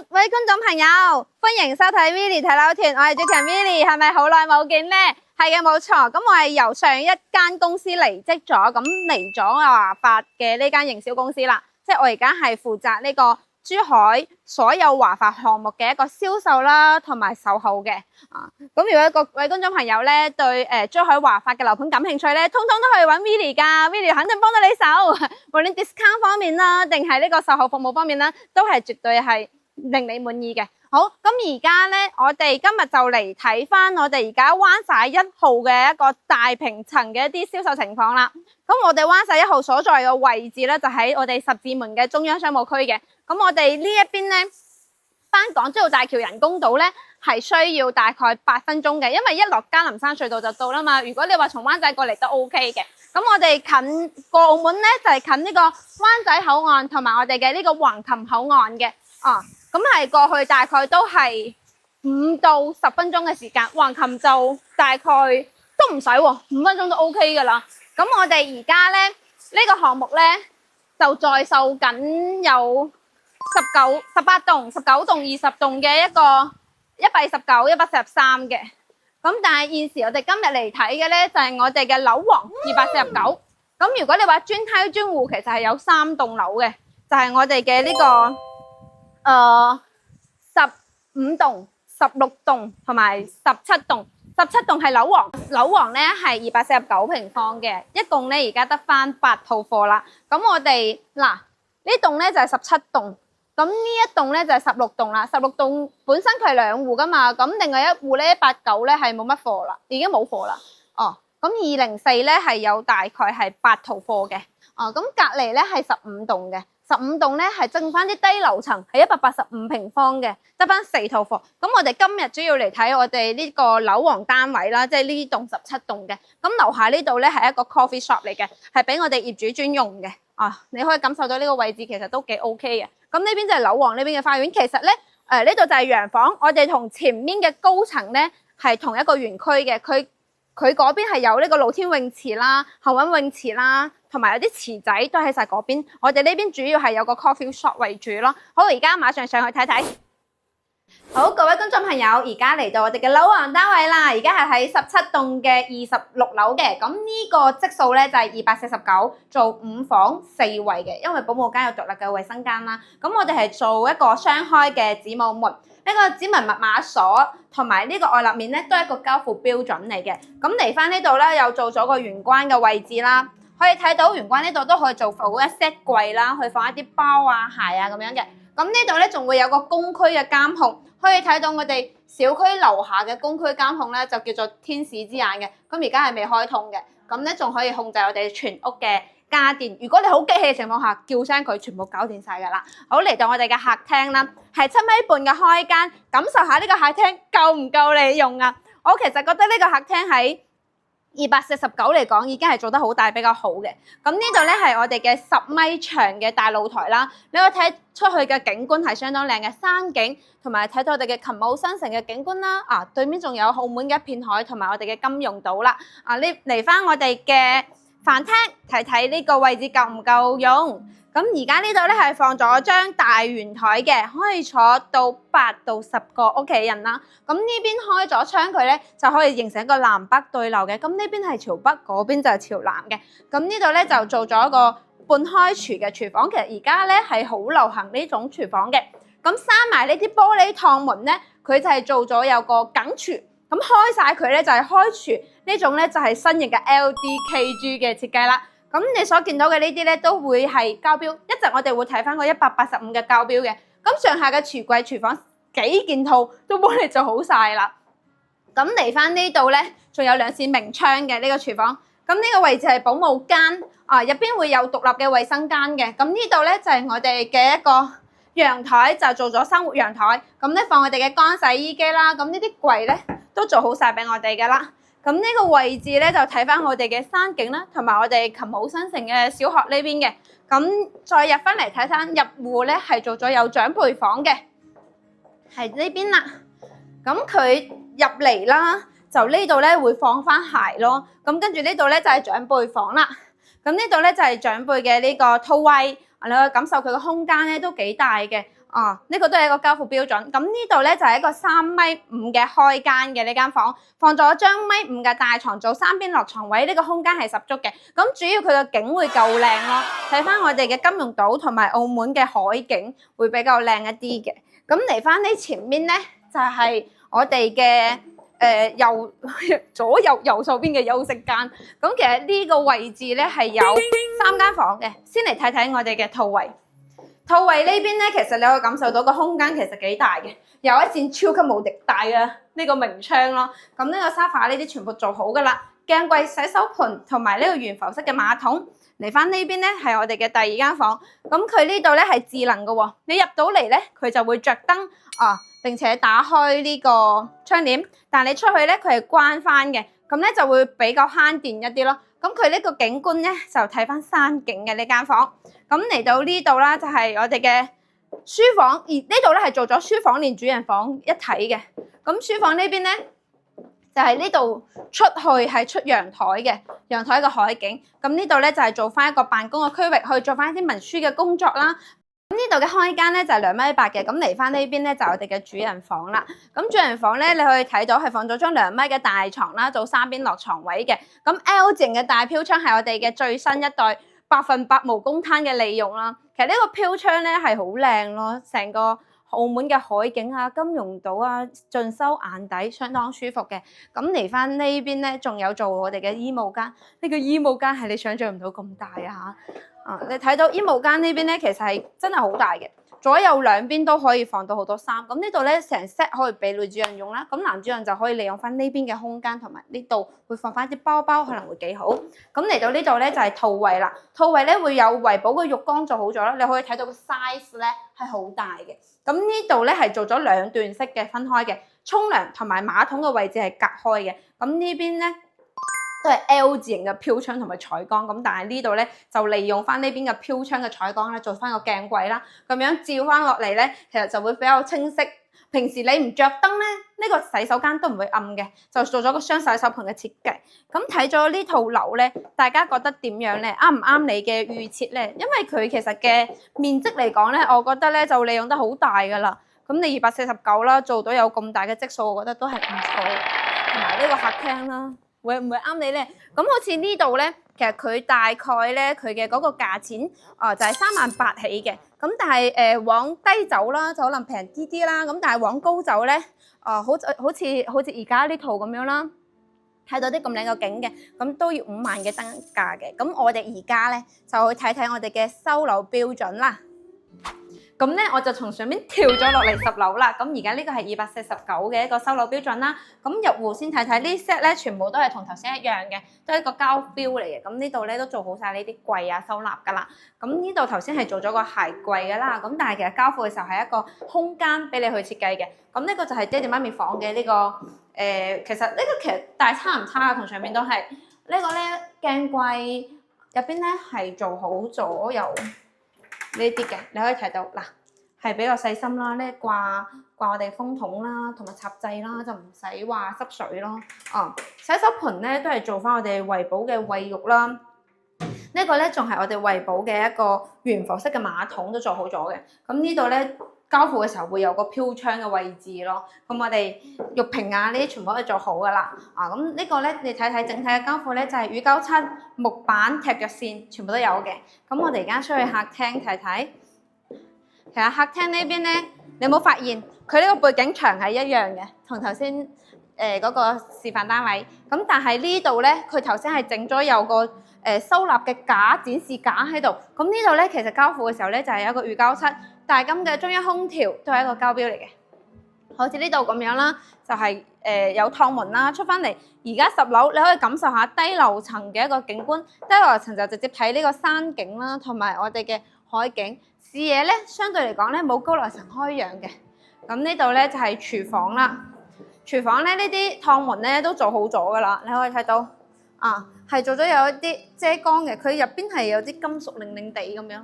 位觀眾朋友，歡迎收睇 Willy 睇樓團，我係主持人 Willy，係咪好耐冇見呢？係嘅，冇錯。咁我係由上一間公司離職咗，咁嚟咗華發嘅呢間營銷公司啦。即係我而家係負責呢個珠海所有華發項目嘅一個銷售啦，同埋售後嘅。咁如果各位觀眾朋友咧對珠海華發嘅樓盤感興趣咧，通通都可以揾 Willy 噶 ，Willy 肯定幫到你手。無論 discount 方面啦，定係呢個售後服務方面啦，都係絕對係令你滿意嘅。好，咁而家咧，我哋今日就嚟睇翻我哋而家灣仔1號嘅一個大平層嘅一啲銷售情況啦。咁我哋灣仔1號所在嘅位置咧，就喺我哋十字門嘅中央商務區嘅。咁我哋呢一邊咧，翻港珠澳大橋人工島咧，係需要大概8分鐘嘅，因為一落嘉林山隧道就到啦嘛。如果你話從灣仔過嚟都 OK 嘅。咁我哋近過澳門咧，就係近呢個灣仔口岸同埋我哋嘅呢個橫琴口岸嘅。咁係過去大概都係5到10分鐘嘅時間，橫琴就大概都唔使喎，5分鐘都 OK 噶啦。咁我哋而家咧呢個項目咧就在售緊有18棟、19棟、20棟嘅一個129、143嘅。咁但係現時我哋今日嚟睇嘅咧就係我哋嘅樓王249。咁如果你話專梯專戶，其實係有3棟樓嘅，就係我哋嘅呢個15棟、16棟同埋17棟。17棟係樓王，樓王咧係249平方嘅，一共咧而家得翻8套貨啦。咁我哋嗱呢棟咧就係17棟，咁呢一棟咧就係16棟啦。16棟本身佢係2戶噶嘛，咁另外一戶咧189咧係冇乜貨啦，已經冇貨啦。咁204咧係有大概係8套貨嘅。咁隔離咧係15棟嘅。15棟咧係剩翻啲低樓層，係185平方嘅，得翻4套貨。咁我哋今日主要嚟睇我哋呢個樓王單位啦，即係呢棟17棟嘅。咁樓下呢度咧係一個 coffee shop 嚟嘅，係俾我哋業主專用嘅。你可以感受到呢個位置其實都幾 OK 嘅。咁呢邊就係樓王呢邊嘅花園，其實咧呢度就係洋房。我哋同前面嘅高層咧係同一個園區嘅，佢嗰邊係有呢個露天泳池啦、恆溫泳池啦，同埋有啲池仔都喺晒嗰邊。我哋呢邊主要係有個 coffee shop 為主咯。好，而家馬上上去睇睇。好，各位觀眾朋友，而家嚟到我哋嘅樓王單位啦。而家係喺17棟嘅26樓嘅。咁呢個積數咧就係249，做5房4衛嘅，因為保姆間有獨立嘅衛生間啦。咁我哋係做一個雙開嘅子母門。呢個指紋密碼鎖同埋呢個外立面咧都係一個交付標準嚟嘅。咁嚟翻呢度咧又做咗個玄關嘅位置啦，可以睇到玄關呢度都可以做好一 set 櫃啦，去放一啲包啊、鞋啊咁樣嘅。咁呢度咧仲會有個公區嘅監控，可以睇到我哋小區樓下嘅公區監控咧就叫做天使之眼嘅。咁而家係未開通嘅，咁咧仲可以控制我哋全屋嘅家電。如果你好激氣嘅情況下，叫聲佢全部搞掂晒噶啦。好，嚟到我哋嘅客廳啦，係7米半嘅開間，感受下呢個客廳夠唔夠你用啊？我其實覺得呢個客廳喺249嚟講已經係做得好大，比較好嘅。咁呢度咧係我哋嘅10米長嘅大露台啦，你可以睇出去嘅景觀係相當靚嘅山景，同埋睇到我哋嘅勤務新城嘅景觀啦。對面仲有澳門嘅一片海，同埋我哋嘅金融島啦。你嚟翻我哋嘅飯廳睇睇呢個位置夠唔夠用？咁而家呢度咧係放咗張大圓台嘅，可以坐到8到10個屋企人啦。咁呢邊開咗窗佢咧就可以形成一個南北對流嘅。咁呢邊係朝北，嗰邊就係朝南嘅。咁呢度咧就做咗一個半開廚嘅廚房。其實而家咧係好流行呢種廚房嘅。咁閂埋呢啲玻璃趟門咧，佢就係做咗有個梗廚。咁開晒佢咧就係開廚呢種咧就係新型嘅 LDKG 嘅設計啦。咁你所見到嘅呢啲咧都會係交標，一陣我哋會睇翻個185嘅交標嘅。咁上下嘅櫥櫃、廚房幾件套都幫你做好晒啦。咁嚟翻呢度咧，仲有2扇明窗嘅呢個廚房。咁呢個位置係保姆間，入邊會有獨立嘅衛生間嘅。咁呢度咧就係我哋嘅一個陽台，就做咗生活陽台。咁咧放我哋嘅乾洗衣機啦。咁呢啲櫃咧都做好晒俾我哋㗎啦。咁呢個位置咧就睇翻我哋嘅山景啦，同埋我哋勤務新城嘅小學呢邊嘅。咁再入翻嚟睇翻入戶咧，係做咗有長輩房嘅，係呢邊啦。咁佢入嚟啦，就呢度咧會放翻鞋咯。咁跟住呢度咧就係長輩房啦。咁呢度咧就係長輩嘅呢個套位，你可以感受佢個空間咧都幾大嘅。呢個都係一個交付標準。咁呢度咧就係一個3.5米嘅開間嘅呢間房，放咗張1.5米嘅大床做3邊落床位，呢個空間係十足嘅。咁主要佢個景會夠靚咯，睇翻我哋嘅金融島同埋澳門嘅海景會比較靚一啲嘅。咁嚟翻呢前面咧就係我哋嘅左右手邊嘅休息間。咁其實呢個位置咧係有3間房嘅。先嚟睇睇我哋嘅套位。套位呢邊咧，其實你可以感受到個空間其實幾大嘅，有一扇超級無敵大嘅呢個明窗咯。咁呢個沙發呢啲全部做好噶啦，鏡櫃、洗手盆同埋呢個懸浮式嘅馬桶。嚟翻呢邊咧係我哋嘅第二間房，咁佢呢度咧係智能嘅喎，你入到嚟咧佢就會着燈並且打開呢個窗簾，但你出去咧佢係關翻嘅，咁咧就會比較慳電一啲咯。咁佢呢個景觀咧就睇翻山景嘅呢間房。咁嚟到呢度啦，就係我哋嘅書房，而呢度咧係做咗書房連主人房一體嘅。咁書房呢邊咧就係呢度出去係出陽台嘅，陽台嘅海景。咁呢度咧就係做翻一個辦公嘅區域，去做翻一啲文書嘅工作啦。咁呢度嘅開間咧就係2.8米嘅，咁嚟翻呢邊咧就係我哋嘅主人房啦。咁主人房咧你可以睇到係放咗張2米嘅大床啦，做3邊落床位嘅。咁 L 字型嘅大飄窗係我哋嘅最新一代100%無公攤嘅利用啦。其實呢個飄窗咧係好靚咯，成個澳門嘅海景啊、金融島啊，盡收眼底，相當舒服嘅。咁嚟翻呢邊咧，仲有做我哋嘅衣帽間。呢個衣帽間係你想象唔到咁大啊嚇！你睇到衣帽間呢邊咧，其實係真係好大嘅，左右兩邊都可以放到好多衫。咁呢度咧成 set 可以俾女主人用啦，咁男主人就可以利用翻呢邊嘅空間，同埋呢度會放翻啲包包，可能會幾好。咁嚟到呢度咧就係套位啦，套位咧會有維寶嘅浴缸做好咗啦，你可以睇到個 size 咧係好大嘅。咁呢度咧係做咗2段式嘅分開嘅，沖涼同埋馬桶嘅位置係隔開嘅。咁呢邊咧都係 L 字型嘅飄窗同埋採光，咁但係呢度咧就利用翻呢邊嘅飄窗嘅採光咧，做翻個鏡櫃啦，咁樣照翻落嚟咧，其實就會比較清晰。平時你唔着燈咧，呢個洗手間都唔會暗嘅，就做咗個雙洗手盆嘅設計。咁睇咗呢套樓咧，大家覺得點樣咧？啱唔啱你嘅預設咧？因為佢其實嘅面積嚟講咧，我覺得咧就利用得好大噶啦。咁你249啦，做到有咁大嘅積數，我覺得都係唔錯。同埋呢個客廳啦。會唔會啱你咧？咁好似呢度咧，其實佢大概咧佢嘅嗰個價錢就係3.8萬起嘅。咁但係往低走啦，就可能平啲啲啦。咁但係往高走咧，好似而家呢套咁樣啦，睇到啲咁靚嘅景嘅，咁都要5萬嘅單價嘅。咁我哋而家咧就去睇睇我哋嘅收樓標準啦。咁咧我就從上面跳咗落嚟10樓啦。咁而家呢個係249嘅一個收樓標準啦。咁入戶先睇睇呢 set 咧，全部都係同頭先一樣嘅，都係一個膠標嚟嘅。咁呢度咧都做好晒呢啲櫃啊收納噶啦。咁呢度頭先係做咗個鞋櫃噶啦。咁但係其實交付嘅時候係一個空間俾你去設計嘅。咁呢個就係爹哋媽咪房嘅呢個其實呢個其實大差唔差啊，同上面都係呢個咧鏡櫃入邊咧係做好咗有呢啲嘅，你可以睇到嗱，係比較細心啦。呢掛我哋風筒啦，同埋插掣啦，就唔使話濕水咯。洗手盆咧都係做翻我哋維寶嘅衛浴啦。呢個咧仲係我哋維寶嘅一個懸浮式嘅馬桶都做好咗嘅。咁呢度咧交付嘅時候會有個飄窗嘅位置咯。咁我哋浴瓶啊呢啲全部都係做好噶啦。咁呢個咧你睇睇整體嘅交付咧就係乳膠漆、木板、踢腳線全部都有嘅。咁我哋而家出去客廳睇睇，其實客廳呢邊咧，你有冇發現佢呢個背景牆係一樣嘅，同頭先嗰個示範單位。咁但係呢度咧，佢頭先係整咗有個收納嘅架、展示架喺度。咁呢度咧其實交付嘅時候咧就係有一個乳膠漆。大金嘅中央空調都係一個膠標嚟嘅，好似呢度咁樣啦，就係有趟門啦，出翻嚟。而家10樓你可以感受下低樓層嘅一個景觀，低樓層就直接睇呢個山景啦，同埋我哋嘅海景視野咧，相對嚟講咧冇高樓層開揚嘅。咁呢度咧就係廚房啦，廚房咧呢啲趟門咧都做好咗噶啦，你可以睇到係做咗有一啲遮光嘅，佢入邊係有啲金屬靈靈地咁樣。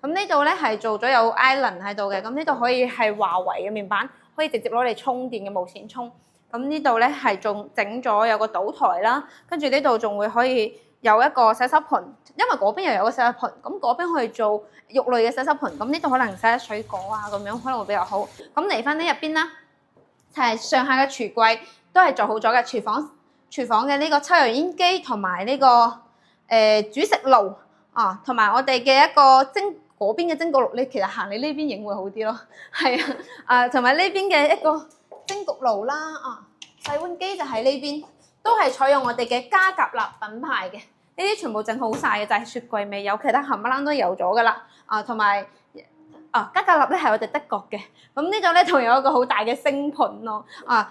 咁呢度咧係做咗有 island 喺度嘅，咁呢度可以係華為嘅面板，可以直接攞嚟充電嘅無線充。咁呢度咧係仲整咗有個島台啦，跟住呢度仲會可以有一個洗手盆，因為嗰邊又有個洗手盆，咁嗰邊可以做肉類嘅洗手盆，咁呢度可能洗下水果啊咁樣，可能會比較好。咁嚟翻呢入邊啦，係上下嘅櫥櫃都係做好咗嘅，廚房嘅呢個抽油煙機同埋呢個煮食爐啊，同埋我哋嘅一個嗰邊嘅蒸焗爐，你其實行你呢邊影會好啲咯，係啊，同埋呢邊嘅一個蒸焗爐啦，洗碗機就喺呢邊，都係採用我哋嘅加格納品牌嘅，呢啲全部整好晒嘅，就係雪櫃未有，其他冚唪唥都有咗噶啦，同埋加格納咧係我哋德國嘅，咁呢度咧仲有一個好大嘅星盆咯，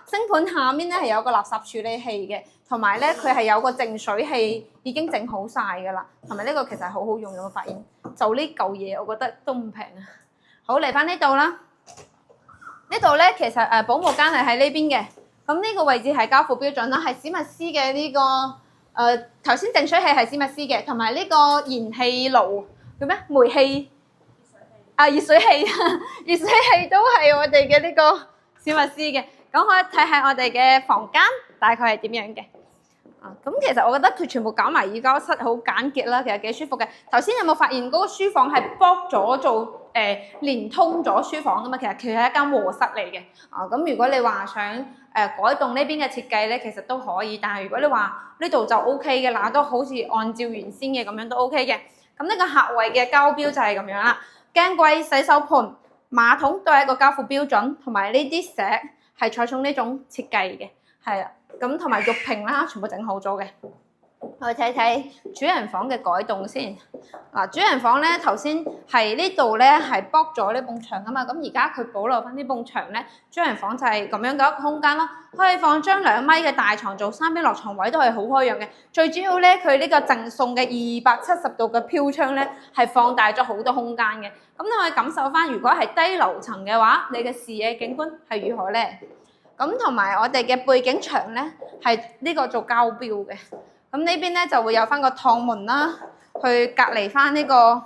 星盆下面咧係有個垃圾處理器嘅，同埋咧佢係有個淨水器已經整好晒噶啦，同埋呢個其實係好好用，有冇發現？就呢嚿嘢，我覺得都唔平啊！好，嚟翻呢度啦，呢度咧其實保姆間係喺呢邊嘅，咁呢個位置係交付標準啦，係史密斯嘅呢個頭先淨水器係史密斯嘅，同埋呢個燃氣爐叫咩？煤氣熱水器，熱水器都係我哋嘅呢個史密斯嘅，咁可以睇下我哋嘅房間大概係點樣嘅。咁其實我覺得佢全部搞埋耳膠室好簡潔啦，其實幾舒服嘅。頭先有冇發現嗰個書房係剝咗做連通咗書房㗎嘛？其實佢係一間臥室嚟嘅。咁如果你話想改動呢邊嘅設計咧，其實都可以。但係如果你話呢度就 O K 嘅啦，都好似按照原先嘅咁樣都 O K 嘅。咁呢個客位嘅交標就係咁樣啦。鏡櫃、洗手盆、馬桶都係一個交付標準，同埋呢啲石係採用呢種設計嘅，係啦。咁同埋浴屏啦，全部整好咗嘅。我哋睇睇主人房嘅改動先。主人房咧頭先係呢度咧係剝咗呢埲牆啊嘛，咁而家佢保留翻呢埲牆咧，主人房就係咁樣嘅一個空間咯，可以放張2米嘅大床做3邊落床位都係好開揚嘅。最主要咧，佢呢個贈送嘅270度嘅飄窗咧係放大咗好多空間嘅。咁你可以感受翻，如果係低樓層嘅話，你嘅視野景觀係如何咧？咁同埋我哋嘅背景牆咧係呢個做交標嘅，咁呢邊咧就會有翻個趟門啦，去隔離翻呢個。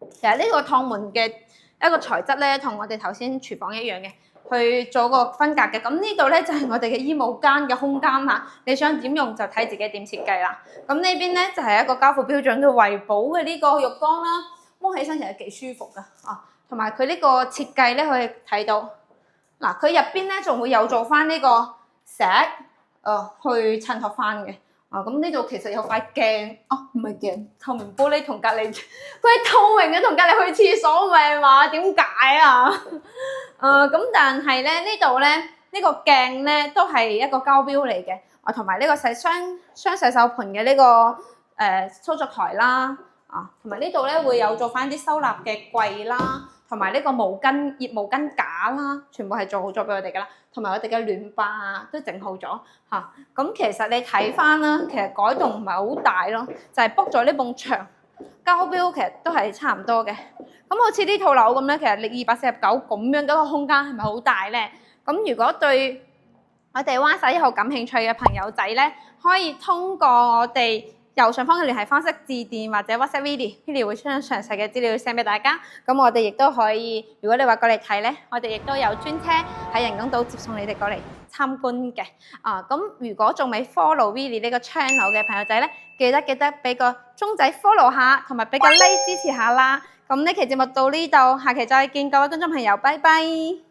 其實呢個趟門嘅一個材質咧，同我哋頭先廚房一樣嘅，去做個分隔嘅。咁呢度咧就係我哋嘅衣帽間嘅空間啦，你想點用就睇自己點設計啦。咁呢邊咧就係一個交付標準嘅維寶嘅呢個浴缸啦，摸起身其實幾舒服噶，同埋佢呢個設計咧可以睇到。嗱，佢入邊咧仲會有做翻呢個石，去襯托翻嘅。咁呢度其實有塊鏡，唔係鏡，透明玻璃同隔離，佢係透明嘅，同隔離去廁所唔係嘛？點解啊？咁但係咧呢度咧呢個鏡咧都係一個交標嚟嘅，同埋呢個雙洗手盆嘅呢個操作台啦，同埋呢度咧會有做翻啲收納嘅櫃啦。同埋呢個熱毛巾架啦，全部係做好咗俾我哋噶啦，同埋我哋嘅暖霸啊都整好咗嚇。咁其實你睇翻啦，其實改動唔係好大咯，就係剝咗呢埲牆，交標其實都係差唔多嘅。咁好似呢套樓咁咧，其實你249咁樣嗰個空間係咪好大咧？咁如果對我哋灣仔1號感興趣嘅朋友仔咧，可以通過我哋右上方嘅聯繫方式致電或者 WhatsApp Vicky 會將詳細嘅資料 send 俾大家。咁我哋亦都可以，如果你話過嚟睇咧，我哋亦都有專車喺人工島接送你哋過嚟參觀嘅。咁如果仲未 follow Vicky 呢個 channel 嘅朋友仔咧，記得俾個鐘仔 follow 下，同埋俾個 like 支持下啦。咁呢期節目到呢度，下期再見，各位觀眾朋友，拜拜。